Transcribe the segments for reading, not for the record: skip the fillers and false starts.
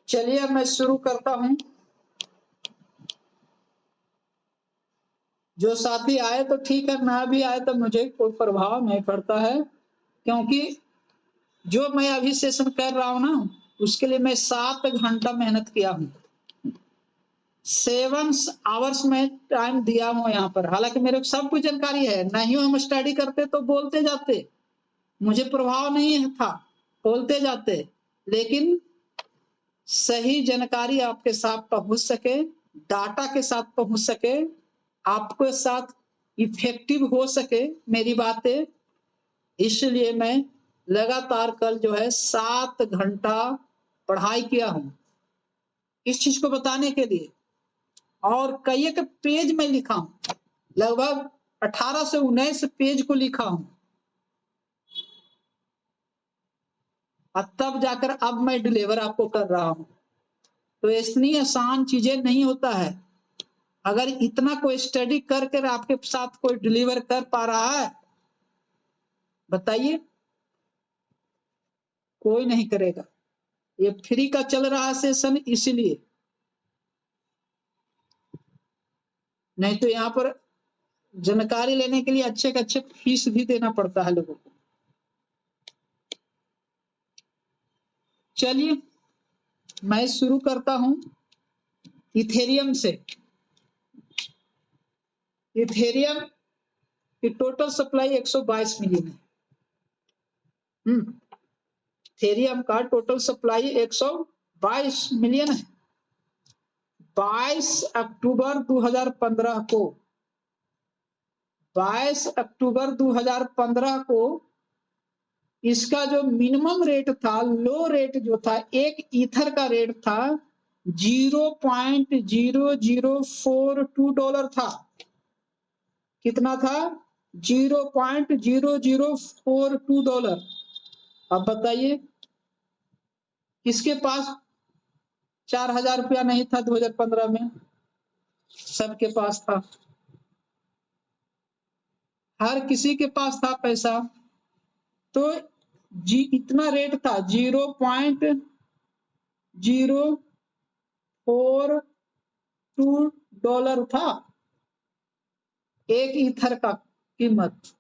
चलिए मैं शुरू करता हूं। जो साथी आए तो ठीक है, ना भी आए तो मुझे कोई प्रभाव नहीं पड़ता है, क्योंकि जो मैं अभी सेशन कर रहा हूं ना, उसके लिए मैं 7 घंटा मेहनत किया हूं। 7 आवर्स में टाइम दिया हूं यहाँ पर। हालांकि मेरे को सब कुछ जानकारी है, नहीं हम स्टडी करते तो बोलते जाते, मुझे प्रभाव नहीं था, बोलते जाते, लेकिन सही जानकारी आपके साथ पहुंच सके, डाटा के साथ पहुंच सके, आपके साथ इफेक्टिव हो सके मेरी बातें, इसलिए मैं लगातार कल जो है 7 घंटा पढ़ाई किया हूं इस चीज को बताने के लिए। और कई एक पेज में लिखा हूं, लगभग 18 से 19 पेज को लिखा हूं, और तब जाकर अब मैं डिलीवर आपको कर रहा हूं। तो इतनी आसान चीजें नहीं होता है। अगर इतना कोई स्टडी करके आपके साथ कोई डिलीवर कर पा रहा है, बताइए? कोई नहीं करेगा। ये फ्री का चल रहा है सेशन, इसीलिए। नहीं तो यहाँ पर जानकारी लेने के लिए अच्छे से अच्छे फीस भी देना पड़ता है लोगों को। चलिए मैं शुरू करता हूं इथेरियम से। इथेरियम की टोटल सप्लाई 122 मिलियन है। इथेरियम का टोटल सप्लाई 122 मिलियन है। 22 अक्टूबर 2015 को 22 अक्टूबर 2015 को इसका जो मिनिमम रेट था, लो रेट जो था, एक ईथर का रेट था $0.0042 था। कितना था? $0.0042। अब बताइए, किसके पास 4,000 रुपया नहीं था 2015 में? सबके पास था, हर किसी के पास था पैसा। तो इतना रेट था, $0.042 था एक ईथर का कीमत।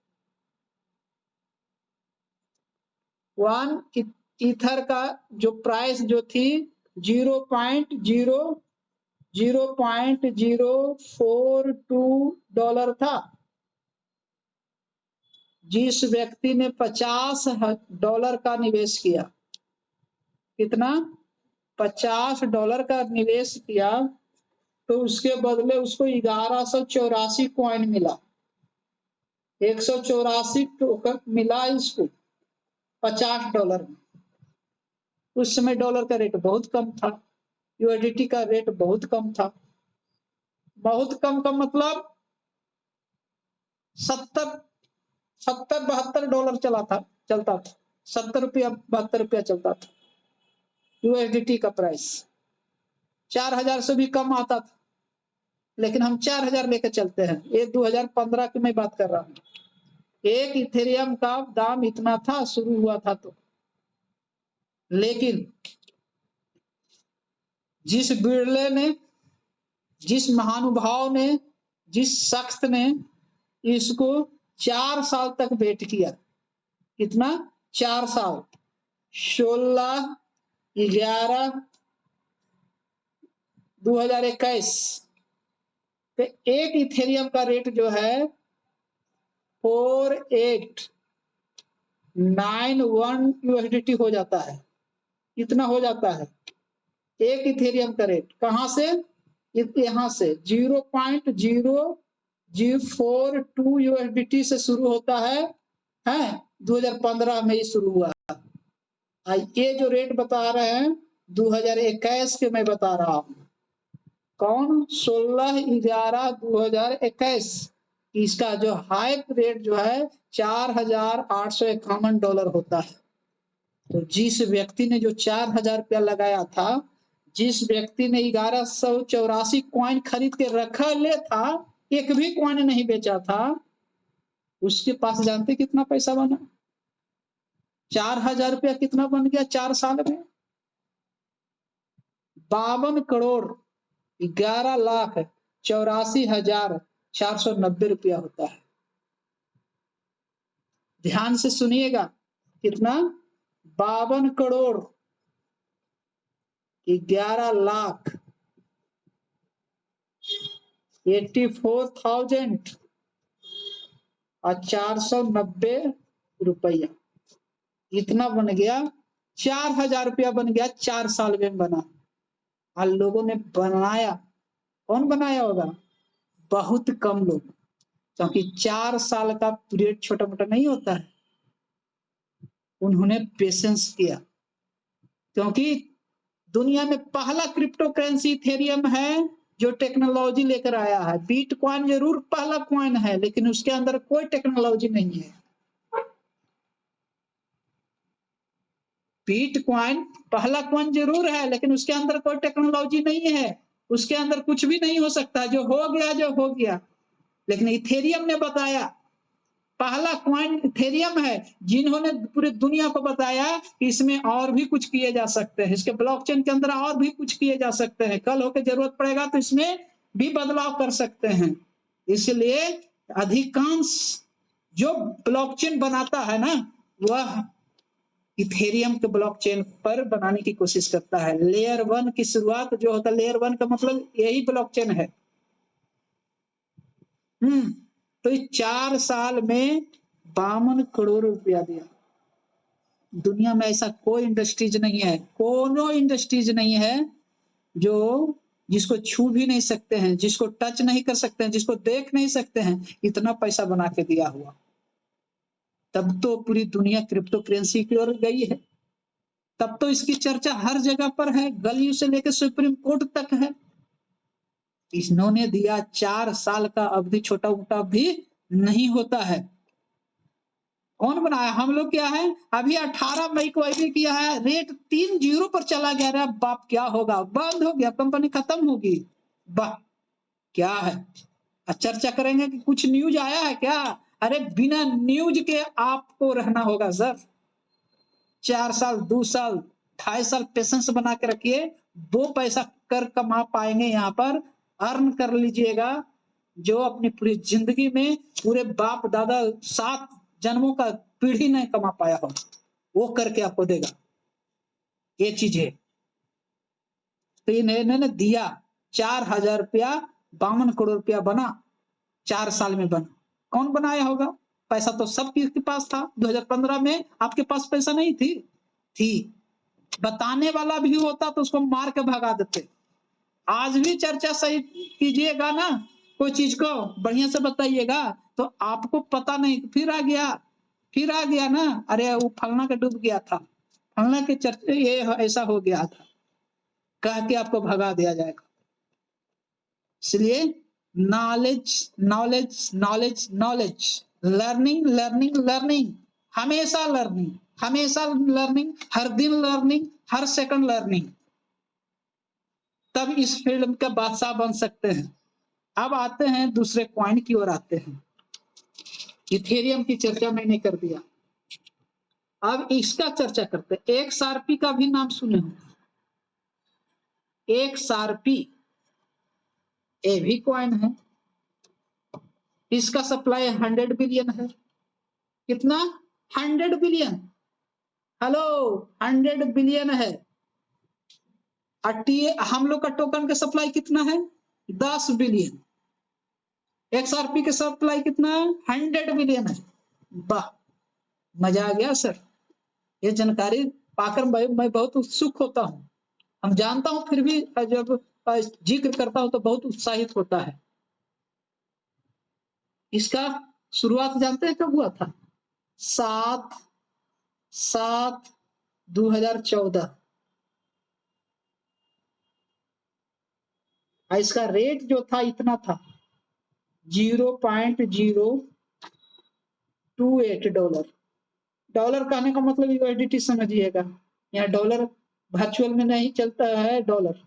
1 ईथर का जो प्राइस जो थी 0.042 था। जिस व्यक्ति ने $50 का निवेश किया, कितना? $50 का निवेश किया, तो उसके बदले उसको 1184 कॉइन मिला। 184 टोकन मिला इसको $50 में। उस समय डॉलर का रेट बहुत कम था, यूएसडीटी का रेट बहुत कम था। बहुत कम का मतलब $70-72 चलता था। 70 रुपया 72 रुपया चलता था यूएसडीटी का प्राइस। 4,000 से भी कम आता था, लेकिन हम 4,000 लेकर चलते हैं। ये 2015 की मैं बात कर रहा हूँ। एक इथेरियम का दाम इतना था शुरू हुआ था तो। लेकिन जिस बिरले ने, जिस महानुभाव ने, जिस शख्स ने इसको 4 साल तक वेट किया, कितना? 4 साल, 16/11/2021, तो एक इथेरियम का रेट जो है 4891 यूएसडीटी हो जाता है। इतना हो जाता है एक इथेरियम का रेट। कहां से? यहां से 0.0042 यूएसडीटी से शुरू होता है 2015 में ही शुरू हुआ। ये जो रेट बता रहे हैं 2021 के मैं बता रहा हूं। कौन? 16/11/2021। इसका जो हाई रेट जो है $4,851 होता है। तो जिस व्यक्ति ने जो 4,000 रुपया लगाया था, जिस व्यक्ति ने 1184 कॉइन खरीद के रखा ले था, एक भी कॉइन नहीं बेचा था, उसके पास जानते कितना पैसा बना? 4,000 रुपया कितना बन गया 4 साल में? 52,84,84,490 होता है। ध्यान से सुनिएगा, कितना? 52,84,490 इतना बन गया। 4,000 रुपया बन गया, 4 साल में बना। और लोगों ने बनाया, कौन बनाया होगा? बहुत कम लोग, क्योंकि 4 साल का पीरियड छोटा मोटा नहीं होता है। उन्होंने पेशेंस किया, क्योंकि दुनिया में पहला क्रिप्टो करेंसी इथेरियम है जो टेक्नोलॉजी लेकर आया है। बिटकॉइन जरूर पहला कॉइन है, लेकिन उसके अंदर कोई टेक्नोलॉजी नहीं है। बिटकॉइन पहला कॉइन जरूर है, लेकिन उसके अंदर कोई टेक्नोलॉजी नहीं है। उसके अंदर कुछ भी नहीं हो सकता, जो हो गया। लेकिन इथेरियम ने बताया, पहला कॉइन इथेरियम है जिन्होंने पूरी दुनिया को बताया कि इसमें और भी कुछ किए जा सकते हैं, इसके ब्लॉकचेन के अंदर और भी कुछ किए जा सकते हैं। कल होकर जरूरत पड़ेगा तो इसमें भी बदलाव कर सकते हैं। इसलिए अधिकांश जो ब्लॉकचेन बनाता है ना, वह इथेरियम के ब्लॉकचेन पर बनाने की कोशिश करता है। लेयर 1 की शुरुआत जो होता है, लेयर 1 का मतलब यही ब्लॉकचेन है। तो 4 साल में 52 करोड़ रुपया दिया। दुनिया में ऐसा कोई इंडस्ट्रीज नहीं है, कोनो इंडस्ट्रीज नहीं है जो जिसको छू भी नहीं सकते हैं, जिसको टच नहीं कर सकते हैं, जिसको देख नहीं सकते हैं, इतना पैसा बना के दिया हुआ। तब तो पूरी दुनिया क्रिप्टो करेंसी की ओर गई है। तब तो इसकी चर्चा हर जगह पर है, गलियों से लेकर सुप्रीम कोर्ट तक है। इन्होंने दिया 4 साल का अवधि, छोटा मोटा भी नहीं होता है। कौन बनाया? हम लोग क्या है, अभी 18 मई को अभी किया है, रेट 3 जीरो पर चला गया। रे बाप, क्या होगा? बंद हो गया, कंपनी खत्म होगी। वाह, क्या है? चर्चा करेंगे कि कुछ न्यूज आया है क्या? अरे बिना न्यूज के आपको रहना होगा सर। 4 साल, 2 साल, 2.5 साल पेशेंस बना के रखिए, वो पैसा कर कमा पाएंगे। यहाँ पर अर्न कर लीजिएगा, जो अपनी पूरी जिंदगी में पूरे बाप दादा 7 जन्मों का पीढ़ी नहीं कमा पाया हो, वो करके आपको देगा। ये चीज है। तो इन्होंने दिया 4,000 रुपया, 52 करोड़ रुपया बना, 4 साल में बना। कौन बनाया होगा? पैसा तो सबके पास था। 2015 में आपके पास पैसा नहीं थी। बताने वाला भी होता तो उसको मार के भगा देते। आज भी चर्चा सही कीजिएगा ना, कोई चीज को बढ़िया से बताइएगा, तो आपको पता नहीं, फिर आ गया ना, अरे वो फलना का डूब गया था, फलना के चर्चा ये ऐसा हो गया था, कह के आपको भगा दिया जाएगा। इसलिए नॉलेज, लर्निंग, हमेशा लर्निंग, हर दिन लर्निंग, हर सेकंड लर्निंग, तब इस फील्ड का बादशाह बन सकते हैं। अब आते हैं दूसरे कॉइन की ओर आते हैं। इथेरियम की चर्चा मैंने कर दिया, अब इसका चर्चा करते हैं। XRP का भी नाम सुने हो? XRP ये भी कॉइन है। इसका सप्लाई 100 बिलियन है। कितना? 100 बिलियन। हेलो, 100 बिलियन है। हम लोग का टोकन का सप्लाई कितना है? 10 बिलियन। XRP के सप्लाई कितना है? 100 बिलियन है। वाह, मजा आ गया सर। ये जानकारी पाकर मैं बहुत उत्सुक होता हूँ। हम जानता हूं, फिर भी जब जिक्र करता हूं तो बहुत उत्साहित होता है। इसका शुरुआत जानते हैं कब हुआ था? 7/7/2014। इसका रेट जो था इतना था, $0.028। डॉलर कहने का मतलब यूएसडीटी समझिएगा। यहाँ डॉलर वर्चुअल में नहीं चलता है, डॉलर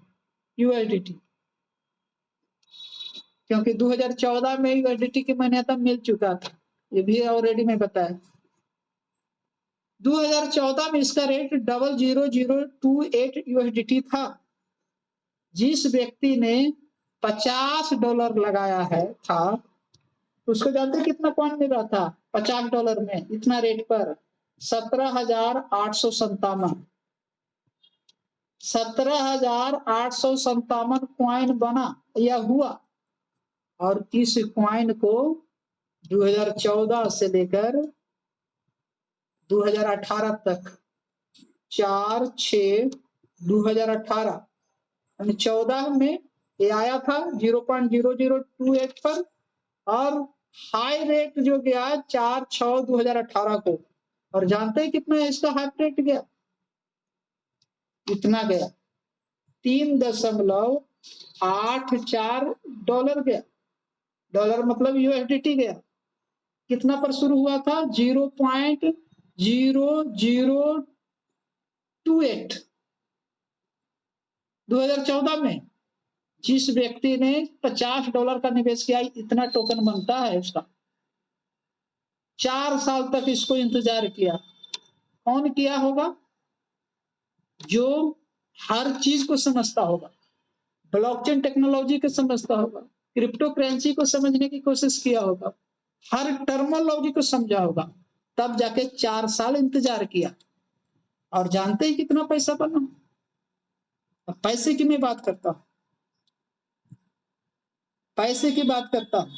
यूएसडीटी, क्योंकि 2014 में यूएसडीटी की मान्यता मिल चुका था। ये भी ऑलरेडी मैं बताया। 2014 में इसका रेट $0.0028 यूएसडीटी था। जिस व्यक्ति ने $50 लगाया है था, उसको जानते हैं कितना कॉइन मिल रहा था $50 में, इतना रेट पर 17,857 17,857 कॉइन बना या हुआ। और इस कॉइन को 2014 से लेकर 2018 तक 4/6/2018 यानी 14 में ये आया था 0.0028 पर, और हाई रेट जो गया 4/6/2018 को। और जानते हैं कितना इसका हाई रेट गया? इतना गया $3.84 गया। डॉलर मतलब यूएसडीटी गया। कितना पर शुरू हुआ था? 0.0028 2014 में। जिस व्यक्ति ने $50 का निवेश किया, इतना टोकन बनता है उसका। 4 साल तक इसको इंतजार किया। कौन किया होगा? जो हर चीज को समझता होगा, ब्लॉकचेन टेक्नोलॉजी को समझता होगा, क्रिप्टो करेंसी को समझने की कोशिश किया होगा, हर टर्मोलॉजी को समझा होगा, तब जाके 4 साल इंतजार किया। और जानते ही कितना पैसा बना? अब पैसे की मैं बात करता हूं, पैसे की बात करता हूं।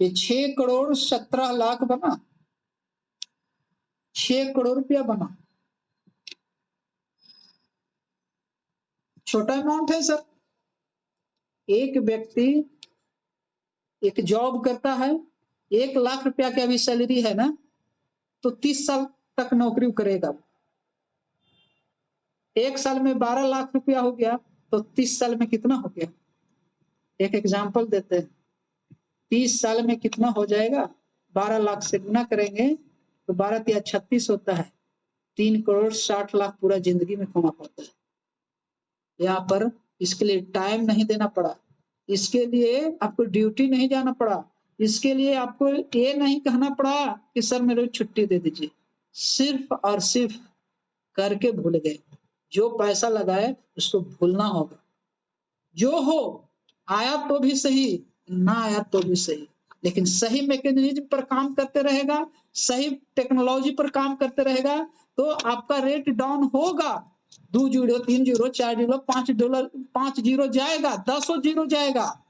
ये 6,17,00,000 बना, 6 करोड़ रुपया बना। छोटा अमाउंट है सर। एक व्यक्ति एक जॉब करता है, 1 लाख रुपया की अभी सैलरी है ना, तो 30 साल तक नौकरी करेगा। 1 साल में 12 लाख रुपया हो गया, तो 30 साल में कितना हो गया? एक एग्जाम्पल देते हैं। 30 साल में कितना हो जाएगा? 12 लाख से गुना करेंगे तो 12 या 36 होता है। 3,60,00,000 पूरा जिंदगी में कमा पाता है। यहाँ पर इसके लिए टाइम नहीं देना पड़ा, इसके लिए आपको ड्यूटी नहीं जाना पड़ा, इसके लिए आपको ये नहीं कहना पड़ा कि सर मेरे को छुट्टी दे दीजिए। सिर्फ और सिर्फ करके भूल गए। जो पैसा लगाए उसको भूलना होगा। जो हो, आया तो भी सही, ना आया तो भी सही, लेकिन सही मैकेनिज्म पर काम करते रहेगा, सही टेक्नोलॉजी पर काम करते रहेगा, तो आपका रेट डाउन होगा। 2 जीरो, 3 जीरो, 4 जीरो, $5, 5 जीरो जाएगा, 10 जीरो जाएगा,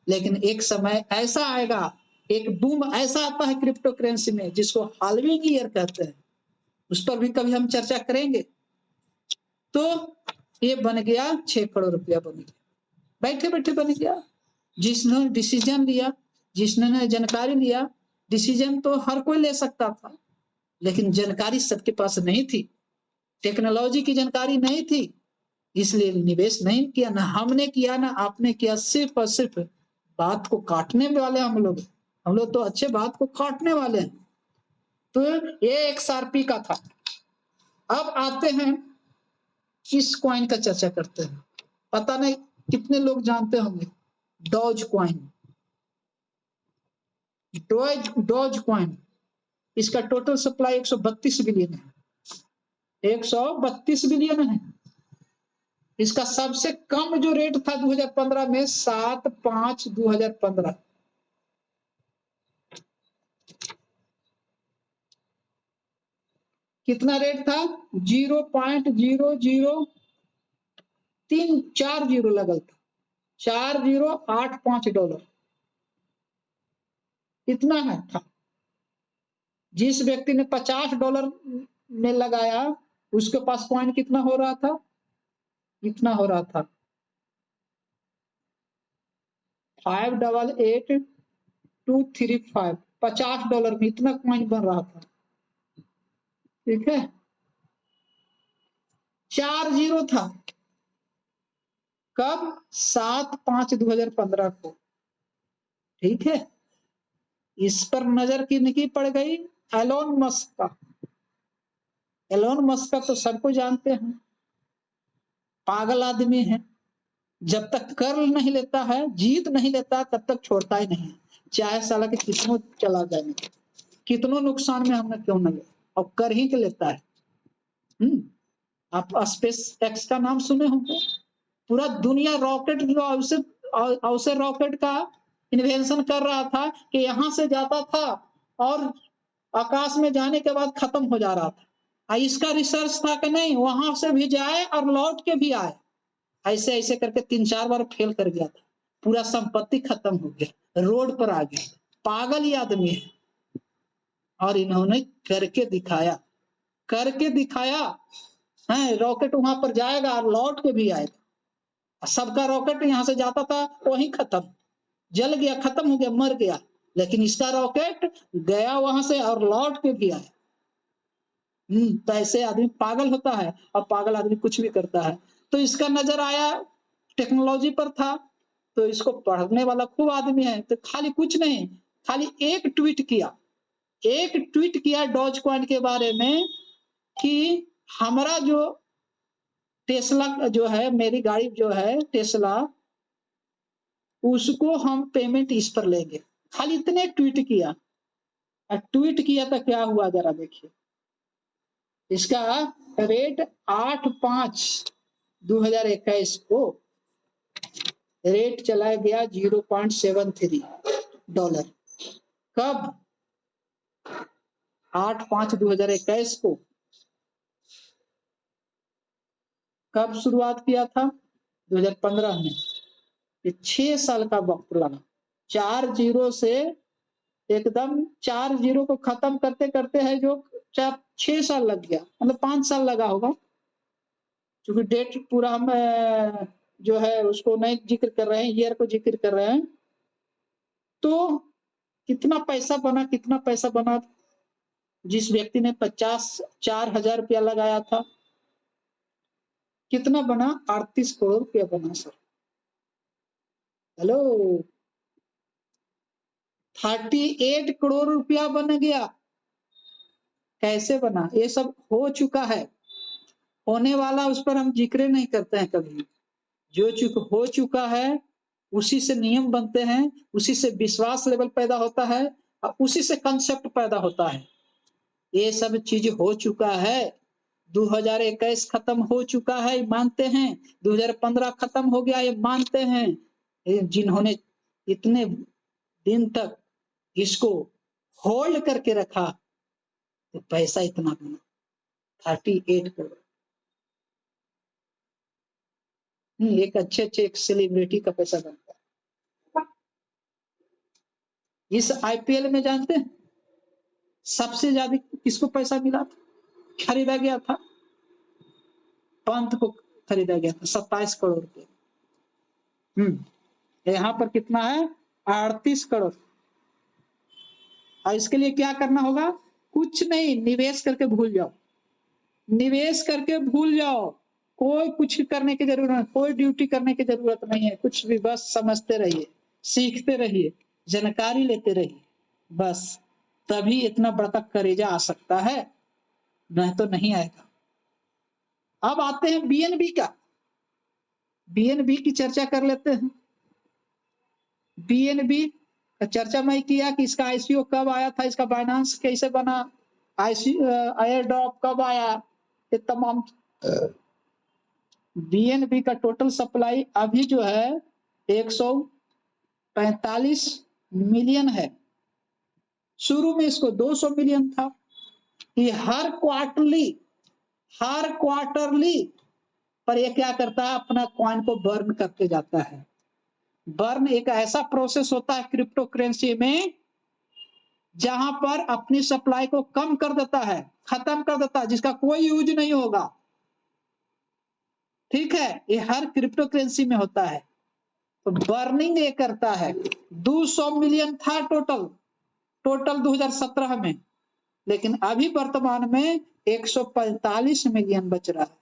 लेकिन एक समय ऐसा आएगा, एक बूम ऐसा आता है क्रिप्टो करेंसी में जिसको हाल्विंग ईयर कहते हैं। उस पर भी कभी हम चर्चा करेंगे। तो ये बन गया 6 करोड़ रुपया बन गया, बैठे बैठे बन गया। जिसने डिसीजन लिया, जिसने जानकारी लिया, डिसीजन तो हर कोई ले सकता था, लेकिन जानकारी सबके पास नहीं थी, टेक्नोलॉजी की जानकारी नहीं थी, इसलिए निवेश नहीं किया। ना हमने किया, ना आपने किया। सिर्फ और सिर्फ बात को काटने वाले हम लोग तो अच्छे बात को काटने वाले हैं। तो ये XRP का था। अब आते हैं इस कॉइन का चर्चा करते हैं। पता नहीं कितने लोग जानते होंगे डॉज कॉइन। डॉज कॉइन, इसका टोटल सप्लाई 132 बिलियन है। 132 बिलियन है। इसका सबसे कम जो रेट था 2015 में 7/5/2015। कितना रेट था? 0.00340 लगल था, $4085। इतना है था। जिस व्यक्ति ने $50 में लगाया, उसके पास कॉइन कितना हो रहा था? इतना हो रहा था, 588,235। $50 में इतना कॉइन बन रहा था। ठीक है, 4 जीरो था। कब? 7/5/2015 को। ठीक है, इस पर नजर किनकी पड़ गई? एलोन मस्क का। एलोन मस्क का तो सबको जानते हैं, पागल आदमी है। जब तक कर नहीं लेता है, जीत नहीं लेता, तब तक छोड़ता ही नहीं, चाहे साला के कितनों चला जाए, कितनों नुकसान में हमने क्यों न ले, और कर ही के लेता है। आप स्पेस एक्स का नाम सुने होंगे, पूरा दुनिया रॉकेट अवसर रॉकेट का इन्वेंशन कर रहा था कि यहाँ से जाता था और आकाश में जाने के बाद खत्म हो जा रहा था। इसका रिसर्च था कि नहीं, वहां से भी जाए और लौट के भी आए। ऐसे ऐसे करके 3-4 बार फेल कर गया था, पूरा संपत्ति खत्म हो गया, रोड पर आ गया। पागल ही आदमी है। और इन्होंने करके दिखाया, करके दिखाया है। रॉकेट वहां पर जाएगा और लौट के भी आएगा। सबका रॉकेट यहाँ से जाता था, वही खत्म, जल गया, खत्म हो गया, मर गया। लेकिन इसका रॉकेट गया वहां से और लौट के भी आया। तो ऐसे आदमी पागल होता है, और पागल आदमी कुछ भी करता है। तो इसका नजर आया टेक्नोलॉजी पर था, तो इसको पढ़ने वाला खूब आदमी है। तो खाली कुछ नहीं, खाली एक ट्वीट किया डॉज कॉइन के बारे में कि हमारा जो टेस्ला जो है, मेरी गाड़ी जो है टेस्ला, उसको हम पेमेंट इस पर लेंगे। खाली इतने ट्वीट किया, ट्वीट किया तो क्या हुआ जरा देखिए। इसका रेट 8/5/2021 को रेट चला गया $0.73। कब? 8/5/2021 को। कब शुरुआत किया था? 2015 में। ये 6 साल का वक्त लगा। 4 जीरो से एकदम 4 जीरो को खत्म करते करते है जो 6 साल लग गया, मतलब 5 साल लगा होगा, क्योंकि डेट पूरा हम जो है उसको नहीं जिक्र कर रहे हैं, ईयर को जिक्र कर रहे हैं। तो कितना पैसा बना जिस व्यक्ति ने 4,000 रुपया लगाया था, कितना बना? 38 करोड़ रुपया बना सर। हेलो, 38 करोड़ रुपया बन गया। कैसे बना? ये सब हो चुका है, होने वाला उस पर हम जिक्र नहीं करते हैं कभी। जो हो चुका है उसी से नियम बनते हैं, उसी से विश्वास लेवल पैदा होता है, और उसी से कंसेप्ट पैदा होता है। ये सब चीज हो चुका है। 2021 खत्म हो चुका है, मानते हैं। 2015 खत्म हो गया, ये मानते हैं। जिन्होंने इतने दिन तक इसको होल्ड करके रखा, तो पैसा इतना बना 38 करोड़। एक अच्छे एक सेलिब्रिटी का पैसा बनता है। इस आईपीएल में जानते हैं सबसे ज्यादा किसको पैसा मिला था? खरीदा गया था, पंत को खरीदा गया था 27 करोड़ रुपए। यहाँ पर कितना है? 38 करोड़। और इसके लिए क्या करना होगा? कुछ नहीं, निवेश करके भूल जाओ, निवेश करके भूल जाओ। कोई कुछ करने की जरूरत नहीं, कोई ड्यूटी करने की जरूरत नहीं है, कुछ भी, बस समझते रहिए, सीखते रहिए, जानकारी लेते रहिए, बस। तभी इतना बड़ा करेजा आ सकता है, नहीं तो नहीं आएगा। अब आते हैं बीएनबी का। बीएनबी की चर्चा कर लेते हैं। बीएनबी का चर्चा मैं किया कि इसका आईसीओ कब आया था, इसका बाइनेंस कैसे बना, एयर ड्रॉप कब आया, ये तमाम। बीएनबी का टोटल सप्लाई अभी जो है 145 मिलियन है। शुरू में इसको 200 मिलियन था। ये हर क्वार्टरली पर ये क्या करता है? अपना कॉइन को बर्न करते जाता है। बर्न एक ऐसा प्रोसेस होता है क्रिप्टो करेंसी में, जहां पर अपनी सप्लाई को कम कर देता है, खत्म कर देता है, जिसका कोई यूज नहीं होगा। ठीक है, ये हर क्रिप्टो करेंसी में होता है। तो बर्निंग ये करता है। 200 मिलियन था टोटल 2017 में, लेकिन अभी वर्तमान में 145 मिलियन बच रहा है।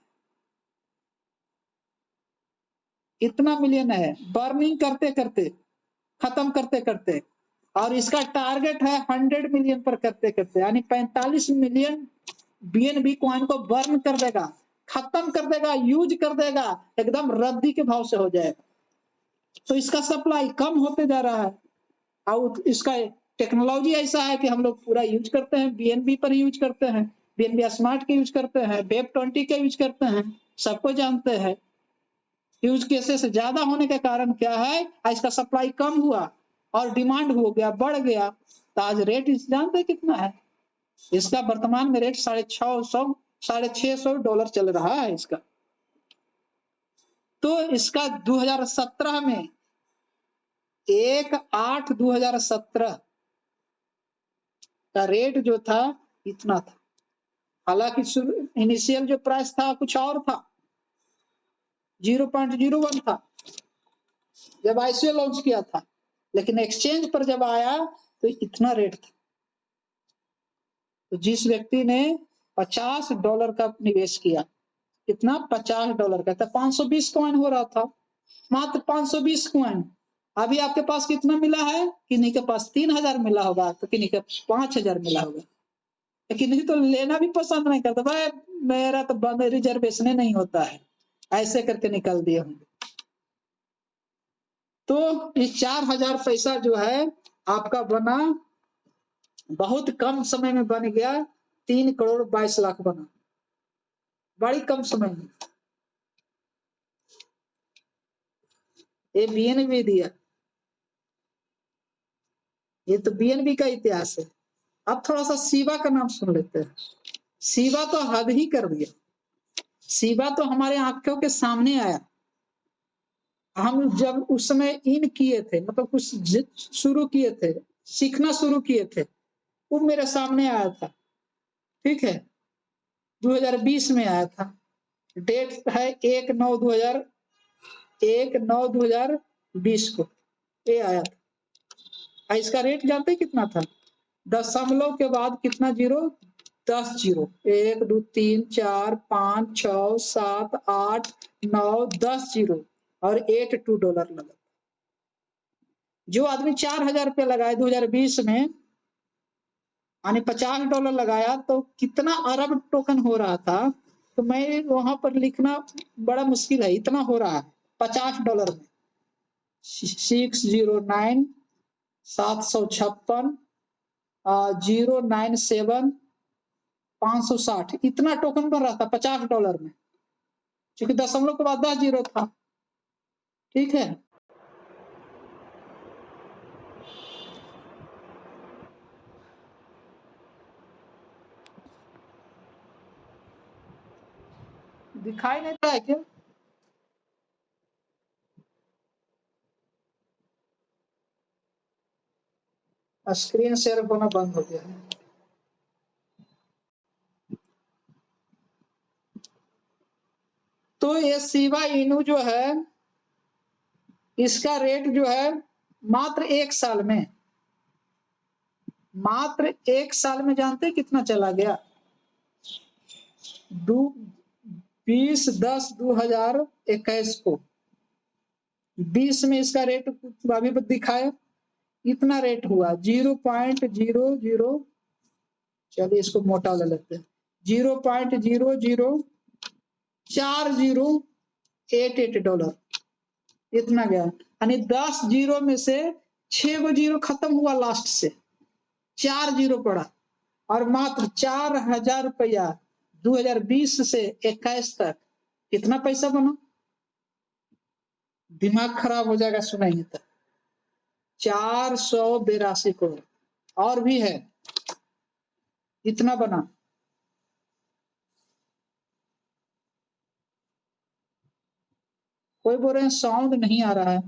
इतना मिलियन है बर्निंग करते करते, खत्म करते करते। और इसका टारगेट है 100 मिलियन पर करते करते, यानी 45 मिलियन बीएनबी कॉइन को बर्न कर देगा, खत्म कर देगा, यूज कर देगा, एकदम रद्दी के भाव से हो जाएगा। तो इसका सप्लाई कम होते जा रहा है। और इसका टेक्नोलॉजी ऐसा है कि हम लोग पूरा यूज करते हैं, बीएनबी पर यूज करते हैं, बीएनबी स्मार्ट के यूज करते हैं, वेब 20 के यूज करते हैं, सबको जानते हैं। यूज केसेस ज्यादा होने के कारण क्या है, इसका सप्लाई कम हुआ और डिमांड हो गया, बढ़ गया, तो आज रेट जानते हैं कितना है इसका? वर्तमान में रेट $650 चल रहा है इसका। तो इसका 2017 में 1/8/2017 का रेट जो था इतना था। हालांकि इनिशियल जो प्राइस था कुछ और था, 0.01 था जब आईसीओ लॉन्च किया था, लेकिन एक्सचेंज पर जब आया तो इतना रेट था। तो जिस व्यक्ति ने $50 का निवेश किया, कितना? $50 का, तो 520 कॉइन हो रहा था, मात्र 520 कॉइन। अभी आपके पास कितना मिला है? किन्हीं के पास 3000 मिला होगा, तो किन्हीं के 5000 मिला होगा, लेकिन तो लेना भी पसंद नहीं करता, भाई मेरा तो बंद रिजर्वेशन नहीं होता है, ऐसे करके निकल दिए होंगे। तो इस 4000 पैसा जो है आपका बना, बहुत कम समय में बन गया, 3,22,00,000 बना, बड़ी कम समय में। ये बीएनबी दिया, ये तो बीएनबी का इतिहास है। अब थोड़ा सा शिवा का नाम सुन लेते हैं। शिवा तो हद ही कर दिया, शिवा तो हमारे आंखों के सामने आया। हम जब उस समय इन किए थे, मतलब कुछ शुरू किए थे, सीखना शुरू किए थे, वो मेरे सामने आया था, ठीक है, 2020 में आया था। डेट है 1/9/2020 को ये आया था। इसका रेट जानते कितना था? दशमलव के बाद कितना जीरो? 10 जीरो, 1 2 3 4 5 6 7 8 9 10 जीरो और $82 लगा। जो आदमी 4000 रुपये लगाए 2020 में, यानी $50 लगाया, तो कितना अरब टोकन हो रहा था? तो मैं वहां पर लिखना बड़ा मुश्किल है, इतना हो रहा है $50 में। 609 756 097 560 इतना टोकन बन रहा था $50 में, क्योंकि दशमलव के बाद 10 जीरो था, ठीक है। दिखाई नहीं रहा है क्या? स्क्रीन शेयर होना बंद हो गया है। तो ये शिबा इनू जो है, इसका रेट जो है मात्र 1 साल में, मात्र 1 साल में जानते कितना चला गया? 20/10/2021 को 20 में इसका रेट अभी दिखाया, इतना रेट हुआ 0.00, चलिए इसको मोटा ले लेते हैं, 0.004088 इतना गया। यानी 10 जीरो में से 6 गो जीरो खत्म हुआ, लास्ट से 4 जीरो पड़ा, और मात्र 4000 रुपया 2020 से 21 तक कितना पैसा बना? दिमाग खराब हो जाएगा सुनाइए तो। 482 करोड़, और भी है, इतना बना। कोई बोल रहे हैं साउंड नहीं आ रहा है।